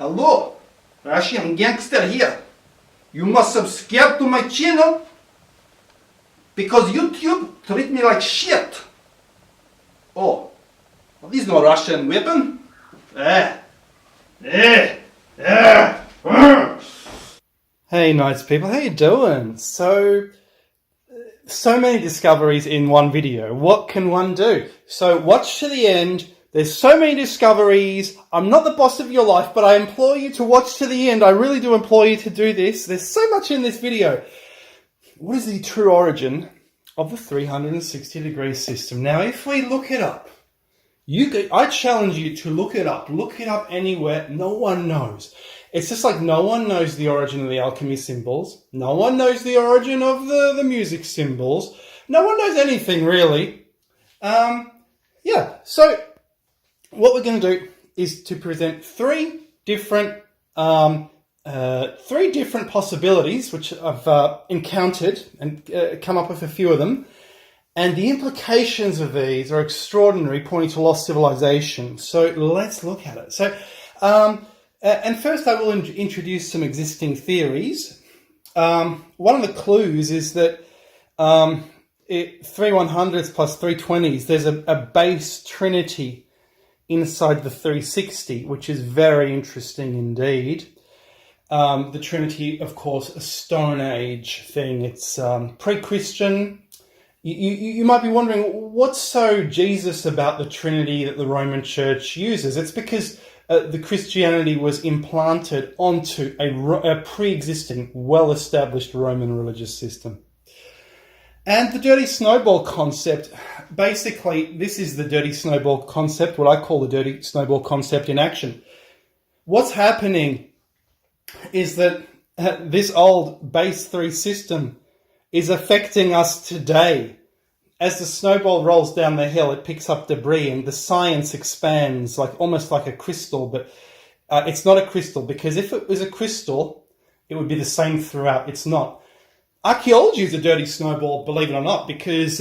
Hello, Russian gangster here. You must subscribe to my channel because YouTube treat me like shit. Oh, well, this is no Russian weapon. Hey, nice people, how you doing? So many discoveries in one video. What can one do? So watch to the end. There's so many discoveries. I'm not the boss of your life, but I implore you to watch to the end. I really do implore you to do this. There's so much in this video. What is the true origin of the 360-degree system? Now, if we look it up, I challenge you to look it up. Look it up anywhere. No one knows. It's just like no one knows the origin of the alchemy symbols. No one knows the origin of the music symbols. No one knows anything, really. So what we're going to do is to present three different possibilities, which I've encountered and come up with a few of them. And the implications of these are extraordinary, pointing to lost civilization. So let's look at it. So, and first I will introduce some existing theories. One of the clues is that 3/100s plus 3/20s, there's a base trinity inside the 360, which is very interesting indeed. The trinity, of course, a Stone Age thing. It's pre-Christian. You might be wondering, what's so Jesus about the Trinity that the Roman Church uses? It's because the Christianity was implanted onto a pre-existing, well-established Roman religious system. And the dirty snowball concept, basically, this is the dirty snowball concept, what I call the dirty snowball concept in action. What's happening is that this old base 3 system is affecting us today. As the snowball rolls down the hill, it picks up debris and the science expands almost like a crystal, but it's not a crystal, because if it was a crystal, it would be the same throughout. It's not. Archaeology is a dirty snowball, believe it or not, because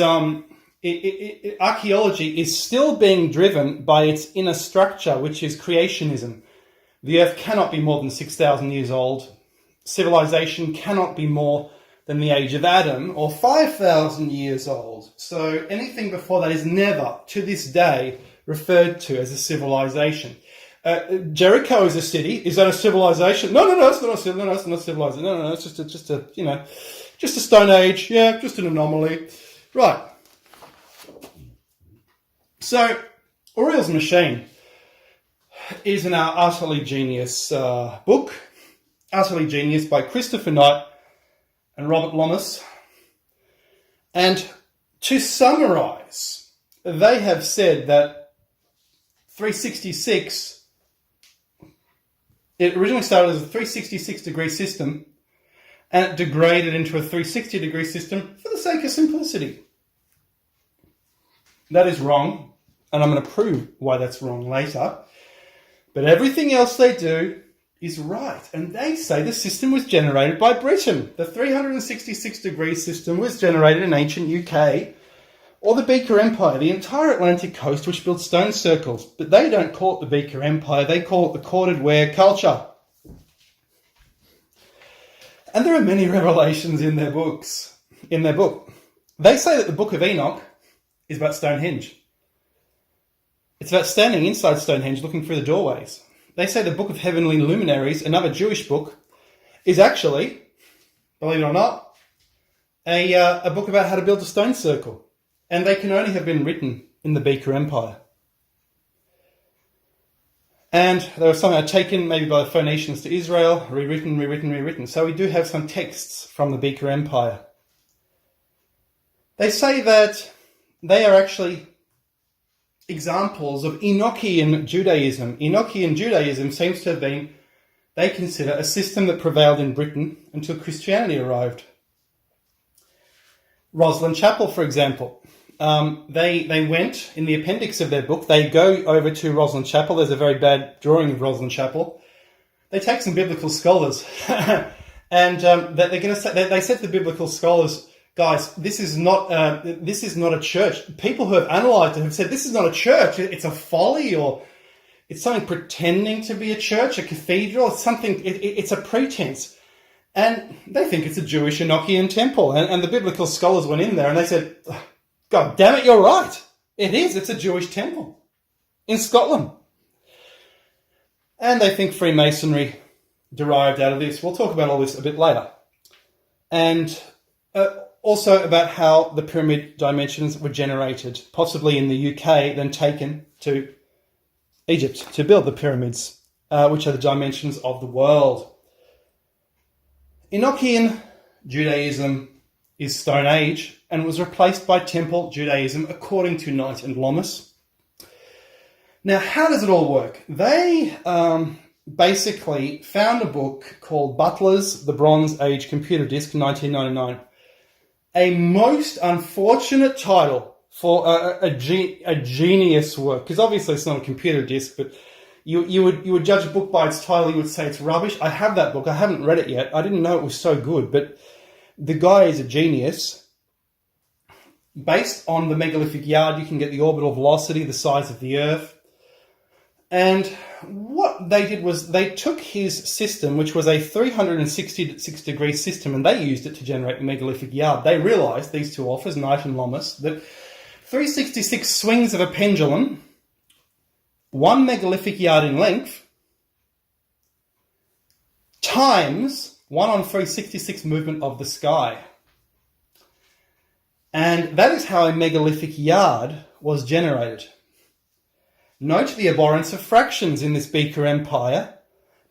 archaeology is still being driven by its inner structure, which is creationism. The Earth cannot be more than 6,000 years old. Civilization cannot be more than the age of Adam, or 5,000 years old. So anything before that is never, to this day, referred to as a civilization. Jericho is a city. Is that a civilization? No, it's not a civilization. No, it's not civilization. No, it's just a Stone Age. Yeah, just an anomaly. Right. So, Uriel's Machine is an utterly genius book. Utterly Genius by Christopher Knight and Robert Lomas. And to summarize, they have said that 366, it originally started as a 366-degree system, and it degraded into a 360-degree system for the sake of simplicity. That is wrong, and I'm going to prove why that's wrong later. But everything else they do is right. And they say the system was generated by Britain. The 366-degree system was generated in ancient UK, or the Beaker Empire, the entire Atlantic coast, which built stone circles. But they don't call it the Beaker Empire, they call it the corded ware culture. And there are many revelations in their book. They say that the Book of Enoch is about Stonehenge. It's about standing inside Stonehenge looking through the doorways. They say the Book of Heavenly Luminaries, another Jewish book, is actually, believe it or not, a book about how to build a stone circle. And they can only have been written in the Beaker Empire. And they were somehow taken maybe by the Phoenicians to Israel, rewritten. So we do have some texts from the Beaker Empire. They say that they are actually examples of Enochian Judaism. Enochian Judaism seems to have been, they consider, a system that prevailed in Britain until Christianity arrived. Roslin Chapel, for example. They went, in the appendix of their book, they go over to Roslin Chapel. There's a very bad drawing of Roslin Chapel. They take some biblical scholars and they're going to say, they said to the biblical scholars, guys, this is not a church. People who have analysed it have said this is not a church. It's a folly, or It's something pretending to be a church, a cathedral. It's something. It's a pretense, and they think it's a Jewish Enochian temple. And the biblical scholars went in there and they said, "God damn it, you're right. It is. It's a Jewish temple in Scotland." And they think Freemasonry derived out of this. We'll talk about all this a bit later, and also about how the pyramid dimensions were generated, possibly in the UK, then taken to Egypt to build the pyramids, which are the dimensions of the world. Enochian Judaism is Stone Age and was replaced by Temple Judaism according to Knight and Loomis. Now, how does it all work? They basically found a book called Butler's The Bronze Age Computer Disc, 1999. A most unfortunate title for a genius work, because obviously it's not a computer disc, but you would judge a book by its title. You would say it's rubbish. I have that book. I haven't read it yet. I didn't know it was so good, but the guy is a genius. Based on the megalithic yard, you can get the orbital velocity, the size of the Earth. And what they did was they took his system, which was a 366-degree system, and they used it to generate the megalithic yard. They realized, these two authors, Knight and Loomis, that 366 swings of a pendulum, 1 megalithic yard in length, times 1 on 366 movement of the sky. And that is how a megalithic yard was generated. Note the abhorrence of fractions in this Beaker Empire,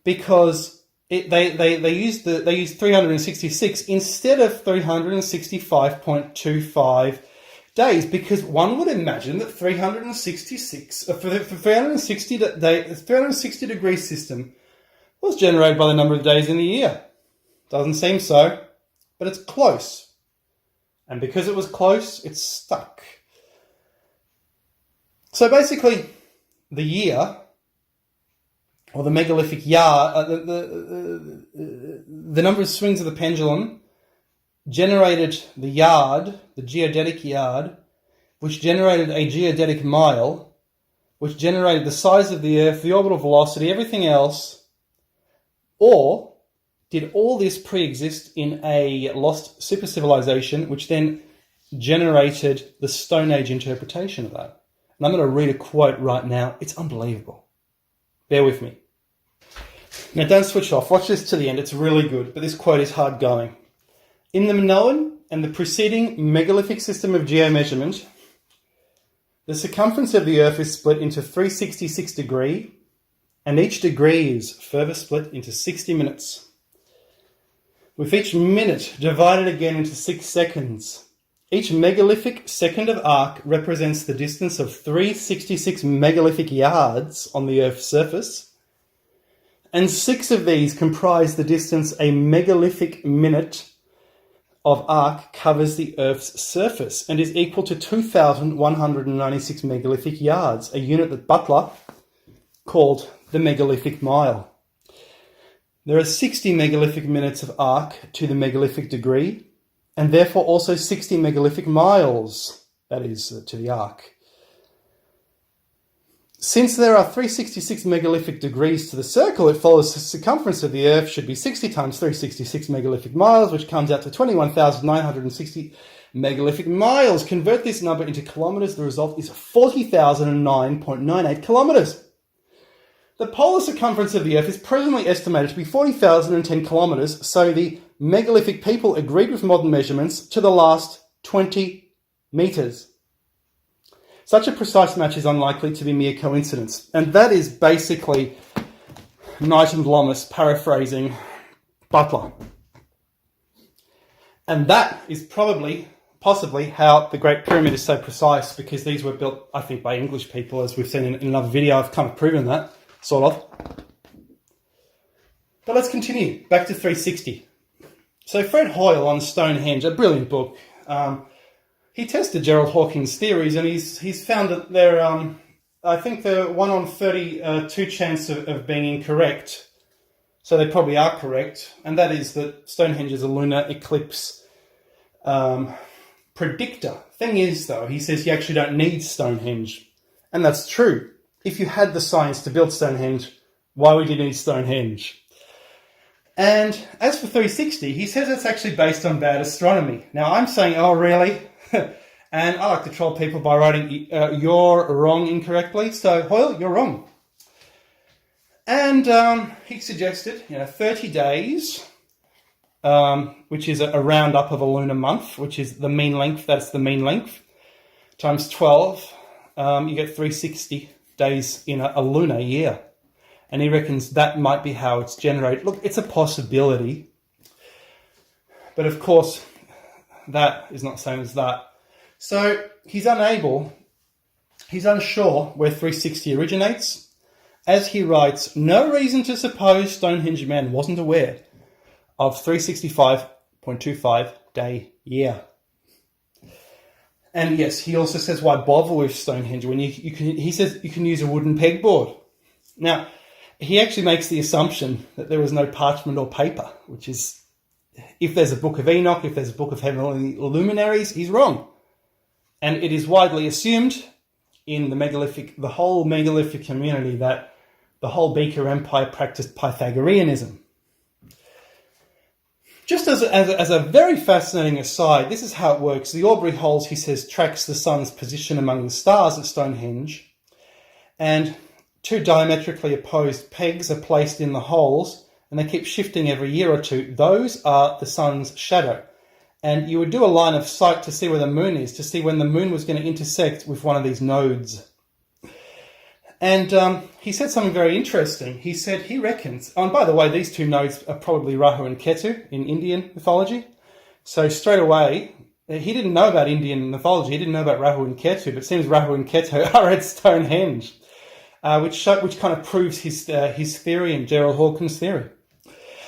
because they used 366 instead of 365.25 days, because one would imagine that 360 degree system was generated by the number of days in the year. Doesn't seem so, but it's close. And because it was close, it's stuck. So basically, the year, or the megalithic yard, the number of swings of the pendulum generated the yard, the geodetic yard, which generated a geodetic mile, which generated the size of the Earth, the orbital velocity, everything else. Or did all this pre-exist in a lost super civilization, which then generated the Stone Age interpretation of that? And I'm going to read a quote right now. It's unbelievable. Bear with me. Now, don't switch off. Watch this to the end. It's really good, but this quote is hard going. In the Minoan and the preceding megalithic system of geomeasurement, the circumference of the Earth is split into 366 degree, and each degree is further split into 60 minutes, with each minute divided again into 6 seconds. Each megalithic second of arc represents the distance of 366 megalithic yards on the Earth's surface, and 6 of these comprise the distance a megalithic minute of arc covers the Earth's surface, and is equal to 2,196 megalithic yards, a unit that Butler called the megalithic mile. There are 60 megalithic minutes of arc to the megalithic degree, and therefore also 60 megalithic miles, that is, to the arc. Since there are 366 megalithic degrees to the circle, it follows the circumference of the Earth should be 60 times 366 megalithic miles, which comes out to 21,960 megalithic miles. Convert this number into kilometres, the result is 40,009.98 kilometres. The polar circumference of the Earth is presently estimated to be 40,010 kilometres, so the megalithic people agreed with modern measurements to the last 20 metres. Such a precise match is unlikely to be mere coincidence. And that is basically Knight and Loomis paraphrasing Butler. And that is possibly how the Great Pyramid is so precise, because these were built, I think, by English people, as we've seen in another video. I've kind of proven that, sort of. But let's continue. Back to 360. So Fred Hoyle on Stonehenge, a brilliant book. He tested Gerald Hawkins' theories, and he's found that they're, I think they're 1 on 32 chance of being incorrect. So they probably are correct. And that is that Stonehenge is a lunar eclipse predictor. Thing is, though, he says you actually don't need Stonehenge. And that's true. if you had the science to build Stonehenge, why would you need Stonehenge? And as for 360, he says it's actually based on bad astronomy. Now, I'm saying, oh, really? And I like to troll people by writing, you're wrong incorrectly. So, Hoyle, you're wrong. And he suggested, 30 days, which is a roundup of a lunar month, which is the mean length, that's the mean length, times 12, you get 360 days in a lunar year. And he reckons that might be how it's generated. Look, it's a possibility. But of course, that is not the same as that. So he's unsure where 360 originates. As he writes, no reason to suppose Stonehenge man wasn't aware of 365.25 day year. And yes, he also says why bother with Stonehenge when he says you can use a wooden pegboard. Now, he actually makes the assumption that there was no parchment or paper, which is, if there's a Book of Enoch, if there's a Book of Heavenly Luminaries, he's wrong. And it is widely assumed in the whole megalithic community that the whole Beaker Empire practiced Pythagoreanism. Just as a very fascinating aside, this is how it works. The Aubrey holes, he says, tracks the sun's position among the stars at Stonehenge, and two diametrically opposed pegs are placed in the holes, and they keep shifting every year or two. Those are the sun's shadow. And you would do a line of sight to see where the moon is, to see when the moon was going to intersect with one of these nodes. And he said something very interesting. He said he reckons, and by the way, these two nodes are probably Rahu and Ketu in Indian mythology. So straight away, he didn't know about Indian mythology. He didn't know about Rahu and Ketu, but it seems Rahu and Ketu are at Stonehenge. Which kind of proves his theory and Gerald Hawkins' theory.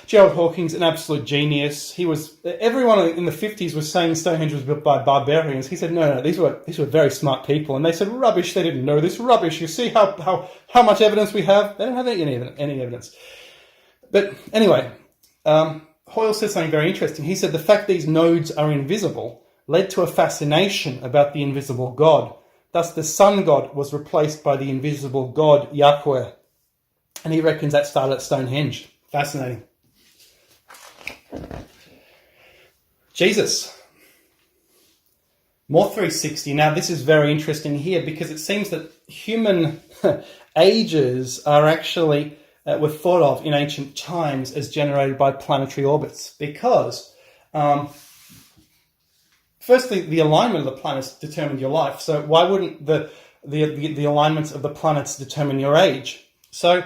Gerald Hawkins, an absolute genius. Everyone in the 50s was saying Stonehenge was built by barbarians. He said, no, these were very smart people. And they said, rubbish, they didn't know this, rubbish. You see how much evidence we have? They don't have any evidence. But anyway, Hoyle said something very interesting. He said the fact these nodes are invisible led to a fascination about the invisible God. Thus, the sun god was replaced by the invisible God, Yahweh. And he reckons that started at Stonehenge. Fascinating. Jesus. More 360. Now, this is very interesting here because it seems that human ages are actually, were thought of in ancient times as generated by planetary orbits. Because, firstly, the alignment of the planets determined your life. So why wouldn't the alignments of the planets determine your age? So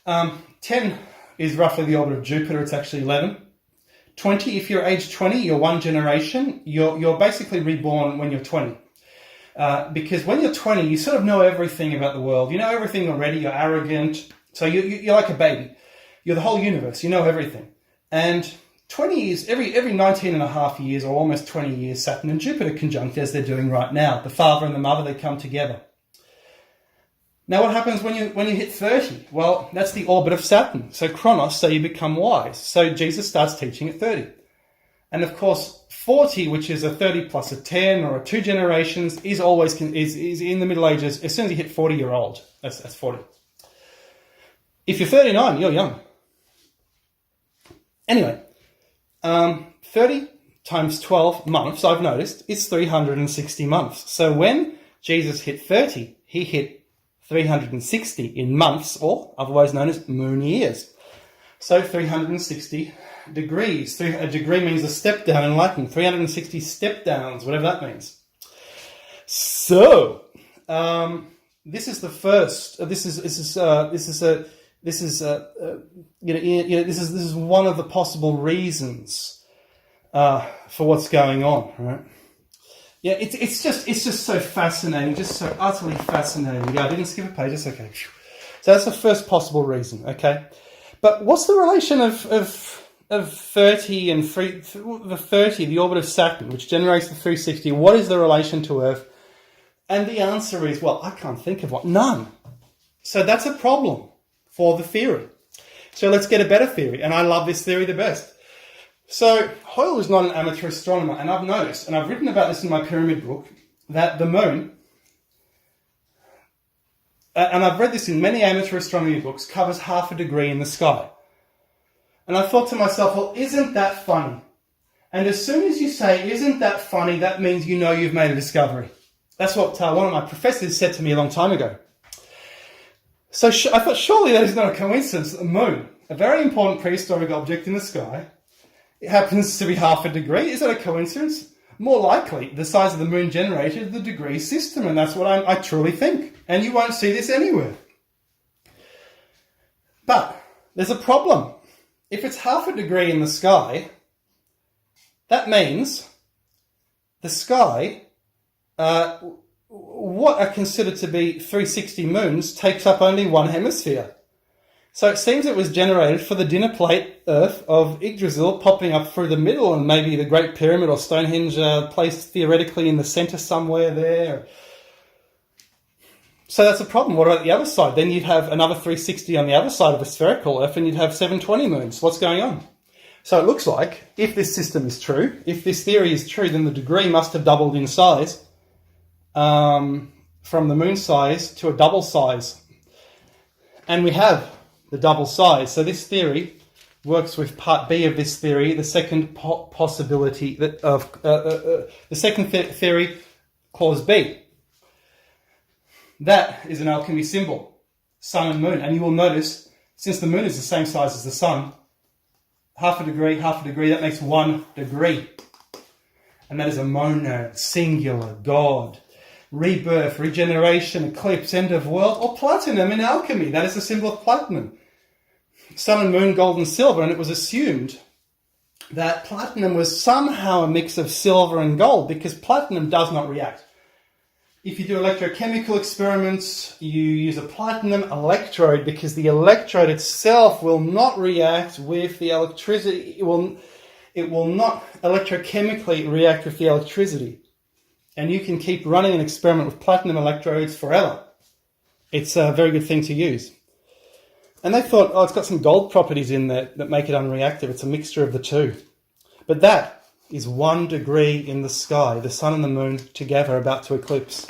10 is roughly the orbit of Jupiter. It's actually 11. 20, if you're age 20, you're one generation. You're basically reborn when you're 20. Because when you're 20, you sort of know everything about the world. You know everything already. You're arrogant. So you're like a baby. You're the whole universe. You know everything. And 20 years, every 19 and a half years, or almost 20 years, Saturn and Jupiter conjunct, as they're doing right now. The father and the mother, they come together. Now, what happens when you hit 30? Well, that's the orbit of Saturn. So Chronos, so you become wise. So Jesus starts teaching at 30. And of course, 40, which is a 30 plus a 10 or a 2 generations, is in the Middle Ages. As soon as you hit 40, you're old. That's 40. If you're 39, you're young. Anyway, 30 times 12 months, I've noticed, is 360 months. So when Jesus hit 30, he hit 360 in months, or otherwise known as moon years. So 360 degrees. A degree means a step down in Latin. 360 step downs, whatever that means. So this is the first. This is one of the possible reasons for what's going on, right? Yeah, it's just so fascinating, just so utterly fascinating. Yeah, I didn't skip a page. It's okay. So that's the first possible reason. Okay, but what's the relation of 30 and the 30, the orbit of Saturn, which generates the 360? What is the relation to Earth? And the answer is, well, I can't think of one. None. So that's a problem for the theory. So let's get a better theory, and I love this theory the best. So Hoyle is not an amateur astronomer, and I've noticed, and I've written about this in my pyramid book, that the moon, and I've read this in many amateur astronomy books, covers half a degree in the sky. And I thought to myself, well, isn't that funny? And as soon as you say, isn't that funny, that means you know you've made a discovery. That's what one of my professors said to me a long time ago. So I thought, surely that is not a coincidence that the moon, a very important prehistoric object in the sky, it happens to be half a degree. Is that a coincidence? More likely, the size of the moon generated the degree system, and that's what I truly think. And you won't see this anywhere. But there's a problem. If it's half a degree in the sky, that means the sky, what are considered to be 360 moons, takes up only one hemisphere. So it seems it was generated for the dinner plate Earth of Yggdrasil popping up through the middle, and maybe the Great Pyramid or Stonehenge placed theoretically in the centre somewhere there. So that's a problem. What about the other side? Then you'd have another 360 on the other side of a spherical Earth, and you'd have 720 moons. What's going on? So it looks like, if this system is true, if this theory is true, then the degree must have doubled in size from the moon size to a double size. And we have the double size. So this theory works with part B of this theory, the second possibility that of the second theory, clause B. That is an alchemy symbol, sun and moon. And you will notice, since the moon is the same size as the sun, half a degree, that makes 1 degree. And that is a monad, singular, God. Rebirth, regeneration, eclipse, end of world, or platinum in alchemy. That is the symbol of platinum. Sun and moon, gold and silver, and it was assumed that platinum was somehow a mix of silver and gold because platinum does not react. If you do electrochemical experiments, you use a platinum electrode because the electrode itself will not react with the electricity. It will not electrochemically react with the electricity. And you can keep running an experiment with platinum electrodes forever. It's a very good thing to use. And they thought, it's got some gold properties in there that make it unreactive. It's a mixture of the two. But that is 1 degree in the sky, the sun and the moon together about to eclipse.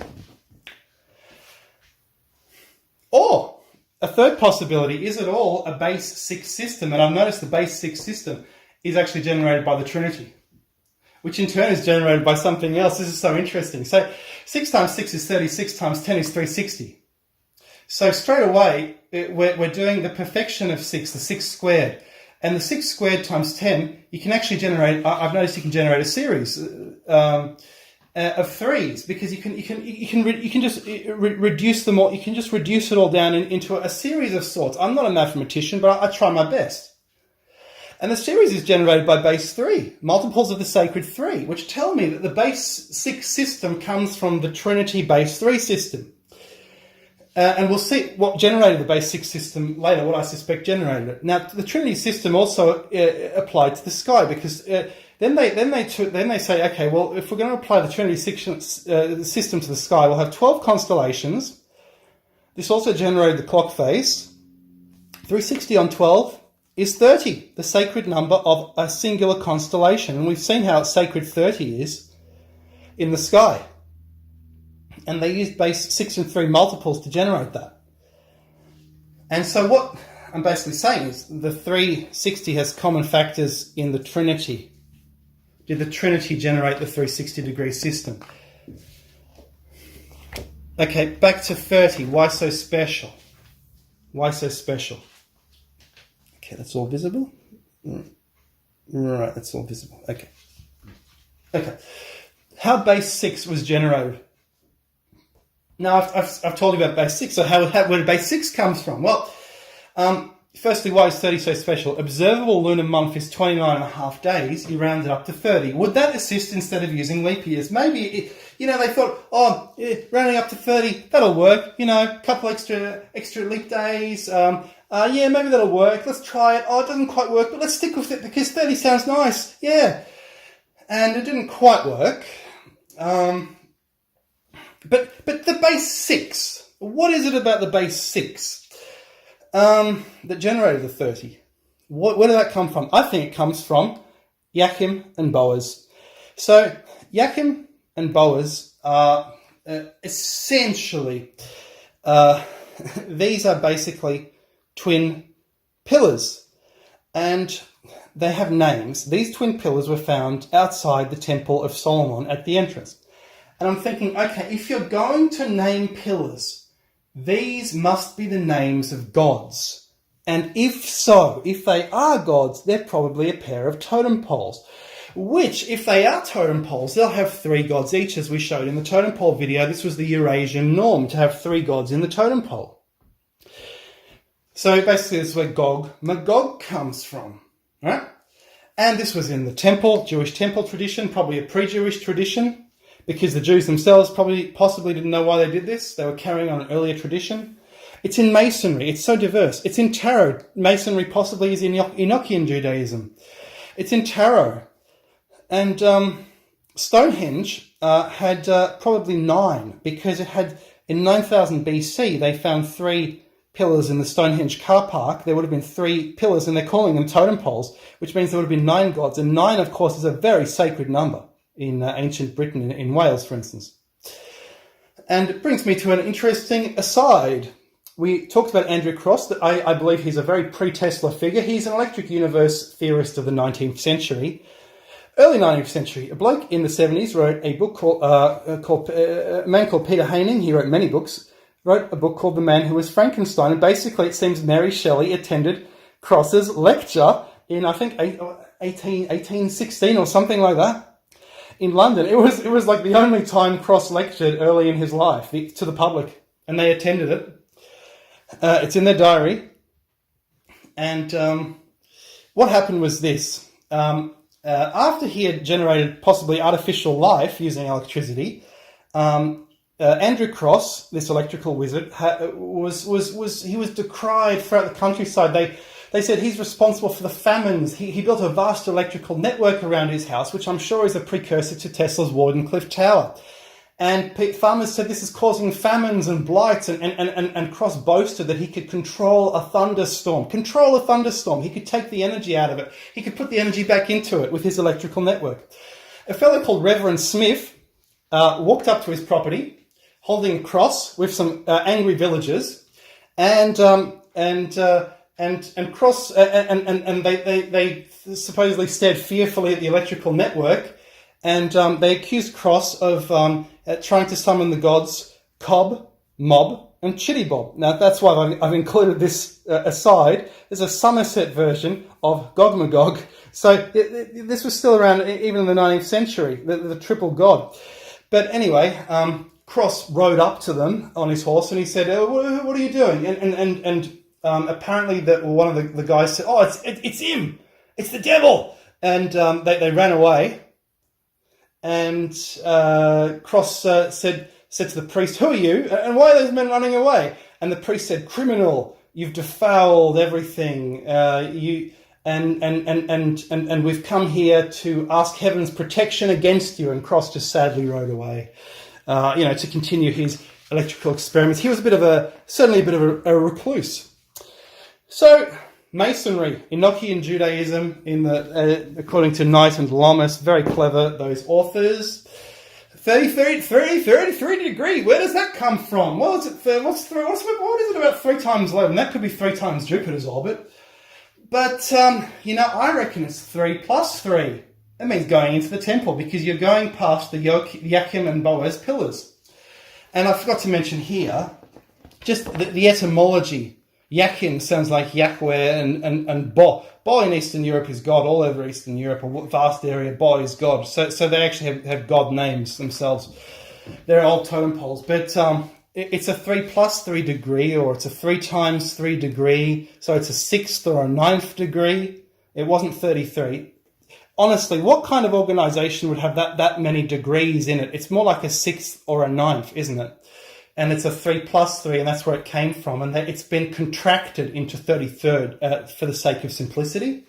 Or a third possibility, is it all a base 6 system? And I've noticed the base 6 system is actually generated by the Trinity, which in turn is generated by something else. This is so interesting. So 6 times 6 is 36 times 10 is 360. So straight away, we're doing the perfection of 6, the 6 squared. And the 6 squared times 10, you can actually generate, I've noticed you can generate a series of threes because you can just reduce them all, you can just reduce it all down into a series of sorts. I'm not a mathematician, but I try my best. And the series is generated by base 3, multiples of the sacred 3, which tell me that the base 6 system comes from the Trinity base 3 system. And we'll see what generated the base 6 system later, what I suspect generated it. Now, the Trinity system also applied to the sky because then they say, okay, well, if we're going to apply the Trinity system to the sky, we'll have 12 constellations. This also generated the clock face. 360 on 12 is 30, the sacred number of a singular constellation. And we've seen how sacred 30 is in the sky. And they used base 6 and 3 multiples to generate that. And so what I'm basically saying is the 360 has common factors in the Trinity. Did the Trinity generate the 360 degree system? Okay, back to 30. Why so special? Why so special? Okay, that's all visible? Right, that's all visible. Okay. How base 6 was generated? Now, I've told you about base 6, so where did base 6 comes from? Well, firstly, why is 30 so special? Observable lunar month is 29 and a half days. You round it up to 30. Would that assist instead of using leap years? Maybe, they thought, rounding up to 30, that'll work. A couple extra leap days. Maybe that'll work. Let's try it. Oh, it doesn't quite work, but let's stick with it because 30 sounds nice. Yeah. And it didn't quite work. But the base 6, what is it about the base 6 that generated the 30? Where did that come from? I think it comes from Joachim and Boas. So Joachim and Boas are essentially these are basically twin pillars, and they have names. These twin pillars were found outside the Temple of Solomon at the entrance. And I'm thinking, okay, if you're going to name pillars, these must be the names of gods. And if so, if they are gods, they're probably a pair of totem poles. Which, if they are totem poles, they'll have 3 gods each, as we showed in the totem pole video. This was the Eurasian norm, to have 3 gods in the totem pole. So basically this is where Gog Magog comes from, right? And this was in the temple, Jewish temple tradition, probably a pre-Jewish tradition, because the Jews themselves possibly didn't know why they did this. They were carrying on an earlier tradition. It's in Masonry. It's so diverse. It's in Tarot. Masonry possibly is in Enochian Judaism. It's in Tarot. And Stonehenge had probably 9, because it had, in 9000 BC, they found 3 pillars in the Stonehenge car park. There would have been 3 pillars, and they're calling them totem poles, which means there would have been 9 gods. And 9, of course, is a very sacred number in ancient Britain, in Wales, for instance. And it brings me to an interesting aside. We talked about Andrew Koss. That I believe he's a very pre-Tesla figure. He's an electric universe theorist of the 19th century. Early 19th century, a bloke in the 70s wrote a book called a man called Peter Haining. He wrote many books. Wrote a book called The Man Who Was Frankenstein. And basically it seems Mary Shelley attended Koss's lecture in, I think, 1816 or something like that, in London. It was like the only time Koss lectured early in his life to the public, and they attended it. It's in their diary. And what happened was this. After he had generated possibly artificial life using electricity, Andrew Koss, this electrical wizard, was decried throughout the countryside. They said he's responsible for the famines. He built a vast electrical network around his house, which I'm sure is a precursor to Tesla's Wardenclyffe Tower. And farmers said this is causing famines and blights, and Koss boasted that he could control a thunderstorm. He could take the energy out of it. He could put the energy back into it with his electrical network. A fellow called Reverend Smith walked up to his property, holding a cross with some angry villagers, and Koss and they supposedly stared fearfully at the electrical network, and they accused Koss of trying to summon the gods Cobb, Mob, and Chitty Bob. Now that's why I've included this aside. There's a Somerset version of Gog Magog. So this was still around even in the 19th century, the triple god. But anyway, Koss rode up to them on his horse, and he said, "What are you doing?" And apparently that one of the guys said, "Oh, it's him! It's the devil!" And they ran away. And Koss said to the priest, "Who are you? And why are those men running away?" And the priest said, "Criminal, you've defiled everything. And we've come here to ask heaven's protection against you." And Koss just sadly rode away, to continue his electrical experiments. He was certainly a bit of a recluse. So, Masonry, Enochian Judaism, according to Knight and Lomas, very clever, those authors. 33 degree, where does that come from? What is it about 3 times 11? That could be 3 times Jupiter's orbit. But, I reckon it's 3 plus 3. That means going into the temple, because you're going past the Yakim and Boaz pillars. And I forgot to mention here, just the etymology. Yakim sounds like Yahweh, and Bo. Bo in Eastern Europe is God. All over Eastern Europe, a vast area, Bo is God. So they actually have God names themselves. They're old totem poles. But it's a 3 plus 3 degree, or it's a 3 times 3 degree. So it's a 6th or a 9th degree. It wasn't 33. Honestly, what kind of organization would have that many degrees in it? It's more like a 6th or a 9th, isn't it? And it's a 3 plus 3, and that's where it came from. And it's been contracted into 33rd for the sake of simplicity.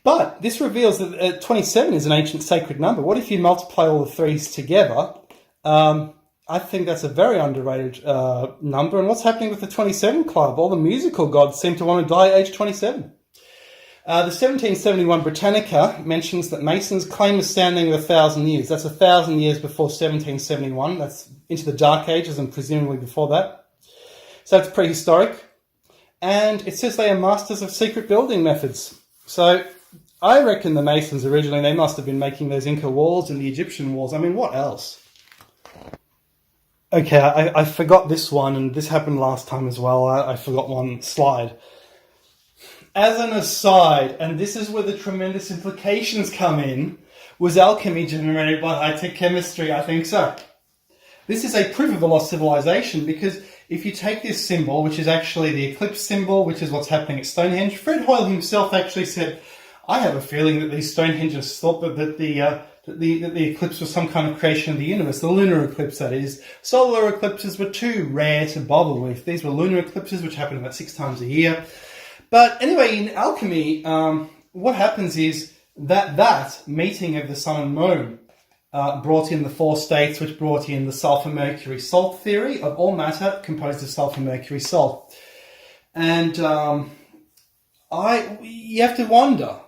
But this reveals that 27 is an ancient sacred number. What if you multiply all the 3s together? I think that's a very underrated number. And what's happening with the 27 Club? All the musical gods seem to want to die at age 27. The 1771 Britannica mentions that Masons claim a standing of 1,000 years. That's 1,000 years before 1771. That's into the Dark Ages and presumably before that. So it's prehistoric. And it says they are masters of secret building methods. So I reckon the Masons originally, they must have been making those Inca walls and the Egyptian walls. I mean, what else? Okay, I forgot this one, and this happened last time as well. I forgot one slide. As an aside, and this is where the tremendous implications come in, was alchemy generated by high-tech chemistry? I think so. This is a proof of a lost civilization, because if you take this symbol, which is actually the eclipse symbol, which is what's happening at Stonehenge, Fred Hoyle himself actually said, I have a feeling that these Stonehengers thought that the eclipse was some kind of creation of the universe, the lunar eclipse, that is. Solar eclipses were too rare to bother with. These were lunar eclipses, which happen about 6 times a year. But anyway, in alchemy, what happens is that meeting of the sun and moon brought in the 4 states, which brought in the sulfur, mercury, salt theory of all matter composed of sulfur, mercury, salt. And you have to wonder,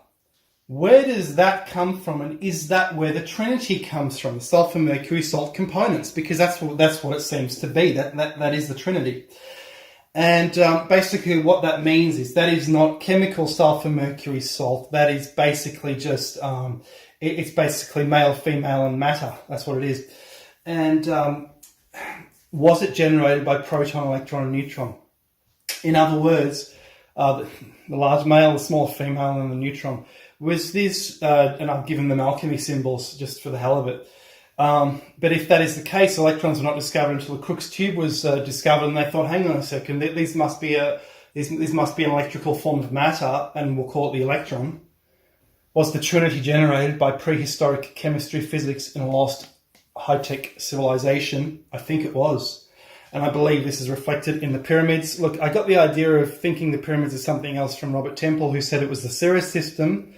where does that come from? And is that where the Trinity comes from? Sulfur, mercury, salt components, because that's what it seems to be. That is the Trinity. And basically what that means is that is not chemical sulfur, mercury, salt. That is basically just, it's basically male, female, and matter. That's what it is. And was it generated by proton, electron, and neutron? In other words, the large male, the small female, and the neutron. Was this, and I've given them alchemy symbols just for the hell of it. But if that is the case, electrons were not discovered until the Crookes tube was discovered, and they thought, hang on a second, this must be an electrical form of matter, and we'll call it the electron. Was the Trinity generated by prehistoric chemistry, physics, in a lost high-tech civilization? I think it was. And I believe this is reflected in the pyramids. Look, I got the idea of thinking the pyramids is something else from Robert Temple, who said it was the Sirius system.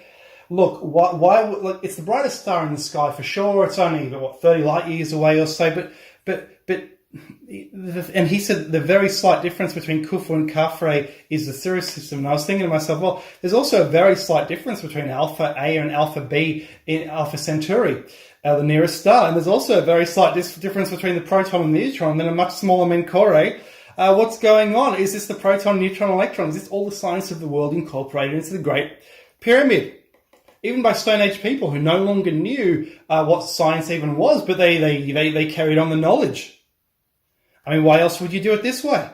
Look, look, it's the brightest star in the sky for sure. It's only about 30 light years away or so. But and he said the very slight difference between Khufu and Khafre is the Sirius system. And I was thinking to myself, well, there's also a very slight difference between Alpha A and Alpha B in Alpha Centauri, the nearest star. And there's also a very slight difference between the proton and the neutron, and then a much smaller Menkaure. What's going on? Is this the proton, neutron, electron? Is this all the science of the world incorporated into the Great Pyramid? Even by Stone Age people who no longer knew what science even was, but they carried on the knowledge. I mean, why else would you do it this way?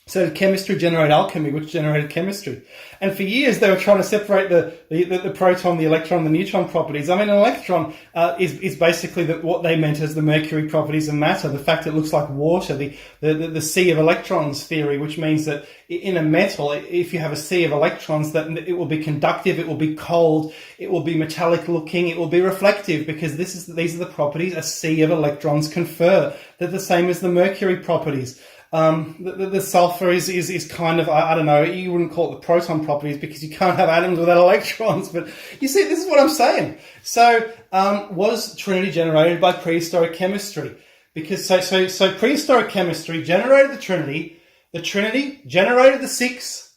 So chemistry generated alchemy, which generated chemistry. And for years they were trying to separate the proton, the electron, the neutron properties. I mean, an electron is basically what they meant as the mercury properties of matter. The fact it looks like water, the sea of electrons theory, which means that in a metal, if you have a sea of electrons, that it will be conductive, it will be cold, it will be metallic looking, it will be reflective, because these are the properties a sea of electrons confer. They're the same as the mercury properties. The sulfur is kind of, I don't know, you wouldn't call it the proton properties because you can't have atoms without electrons, but you see, this is what I'm saying. So, was Trinity generated by prehistoric chemistry? Because so prehistoric chemistry generated the Trinity generated the six,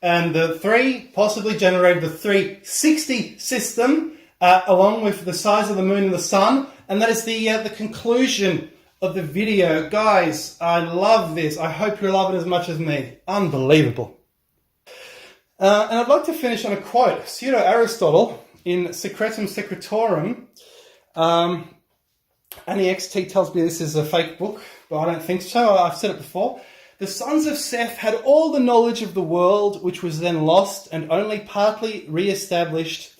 and the 3 possibly generated the 360 system, along with the size of the moon and the sun, and that is the conclusion of the video. Guys, I love this. I hope you love it as much as me. Unbelievable. And I'd like to finish on a quote. Pseudo-Aristotle in Secretum Secretorum. AnyXT tells me this is a fake book, but I don't think so. I've said it before. The sons of Seth had all the knowledge of the world, which was then lost and only partly re-established,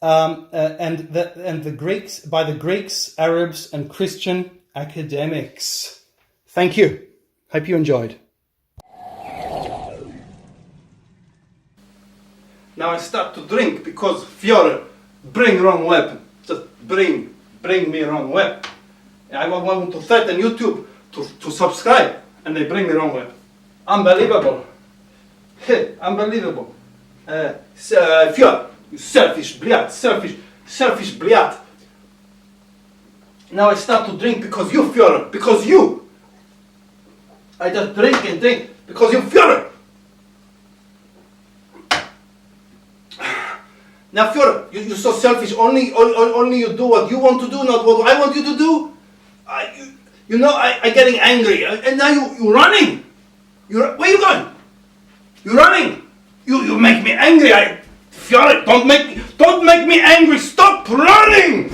and the Greeks by the Greeks, Arabs, and Christian academics. Thank you. Hope you enjoyed. Now I start to drink because Führer, bring wrong weapon. Just bring me wrong weapon. I want to threaten YouTube to subscribe, and they bring me wrong weapon. Unbelievable. Unbelievable. Führer, you selfish bliat, selfish bliat. Now I start to drink because you, Führer, because you. I just drink and drink because you, Führer. Now, Führer, you're so selfish. Only you do what you want to do, not what I want you to do. You know, I getting angry, and now you're running. Where are you going? You're running. You make me angry. I feel it. Don't make me angry. Stop running.